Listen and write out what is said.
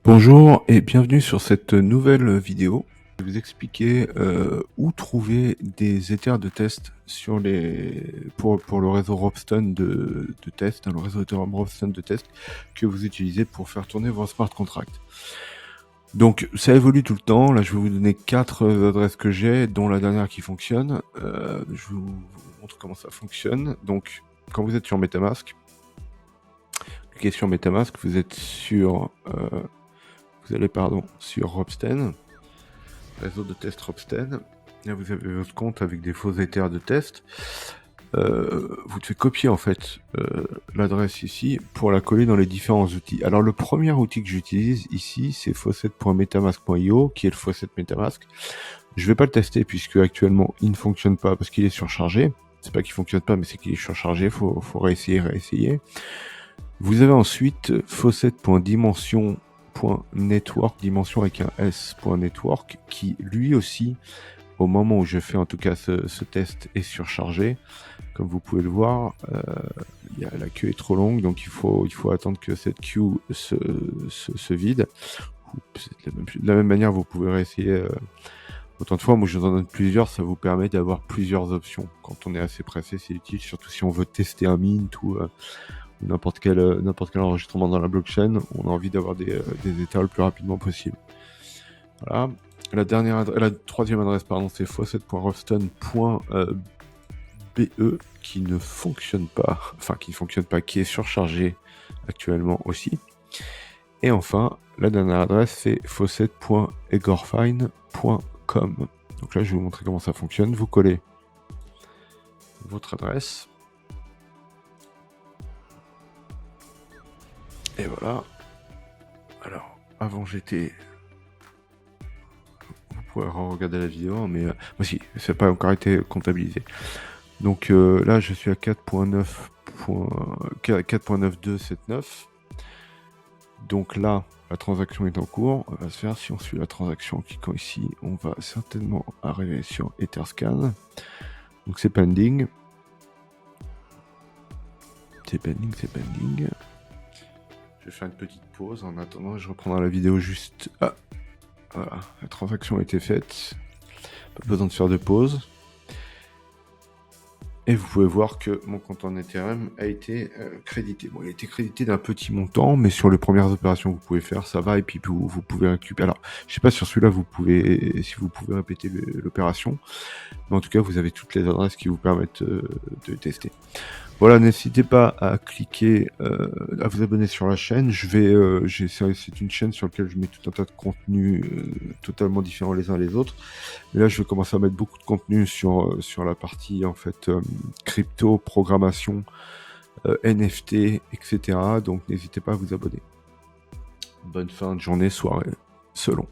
Bonjour et bienvenue sur cette nouvelle vidéo. Je vais vous expliquer où trouver des ethers de test sur pour le réseau Ropsten de test, le réseau Ethereum Ropsten de test que vous utilisez pour faire tourner vos smart contracts. Donc ça évolue tout le temps. Là je vais vous donner 4 adresses que j'ai, dont la dernière qui fonctionne. Je vous montre comment ça fonctionne. Donc quand vous êtes sur MetaMask, cliquez sur MetaMask, vous êtes sur vous allez sur Ropsten, réseau de test Ropsten. Là, vous avez votre compte avec des faux ethers de test. Vous devez copier en fait l'adresse ici pour la coller dans les différents outils. Alors le premier outil que j'utilise ici, c'est faucet.metamask.io, qui est le faucet Metamask. Je vais pas le tester puisque actuellement il ne fonctionne pas parce qu'il est surchargé. C'est pas qu'il fonctionne pas, mais c'est qu'il est surchargé. Faut réessayer. Vous avez ensuite faucet.dimension.network, dimension avec un s.network, qui lui aussi, au moment où je fais en tout cas ce test, est surchargé. Comme vous pouvez le voir, la queue est trop longue, donc il faut attendre que cette queue se vide. De la même manière, vous pouvez réessayer autant de fois. Moi, je vous en donne plusieurs, ça vous permet d'avoir plusieurs options. Quand on est assez pressé, c'est utile, surtout si on veut tester un mint ou n'importe quel enregistrement dans la blockchain. On a envie d'avoir des ethers le plus rapidement possible. Voilà. La troisième adresse, c'est faucet.ropsten.be qui ne fonctionne pas, qui est surchargé actuellement aussi. Et enfin, la dernière adresse, c'est faucet.egorfine.com. Donc là, je vais vous montrer comment ça fonctionne. Vous collez votre adresse. Et voilà. Alors, avant j'étais... Vous pourrez regarder la vidéo, mais aussi, ça n'a pas encore été comptabilisé. Donc là, je suis à 4.9279. Donc là, la transaction est en cours. On va se faire, si on suit la transaction en cliquant ici, on va certainement arriver sur Etherscan. Donc c'est pending. C'est pending. Je vais faire une petite pause. En attendant, je reprendrai la vidéo juste... Ah, voilà, la transaction a été faite. Pas besoin de faire de pause. Et vous pouvez voir que mon compte en Ethereum a été crédité. Bon, il a été crédité d'un petit montant, mais sur les premières opérations que vous pouvez faire, ça va. Et puis vous pouvez récupérer. Alors, je sais pas sur celui-là, si vous pouvez répéter l'opération. Mais en tout cas, vous avez toutes les adresses qui vous permettent de tester. Voilà, n'hésitez pas à cliquer, à vous abonner sur la chaîne. C'est une chaîne sur laquelle je mets tout un tas de contenus totalement différents les uns les autres. Et là, je vais commencer à mettre beaucoup de contenu sur la partie en fait crypto, programmation, NFT, etc. Donc n'hésitez pas à vous abonner. Bonne fin de journée, soirée, selon.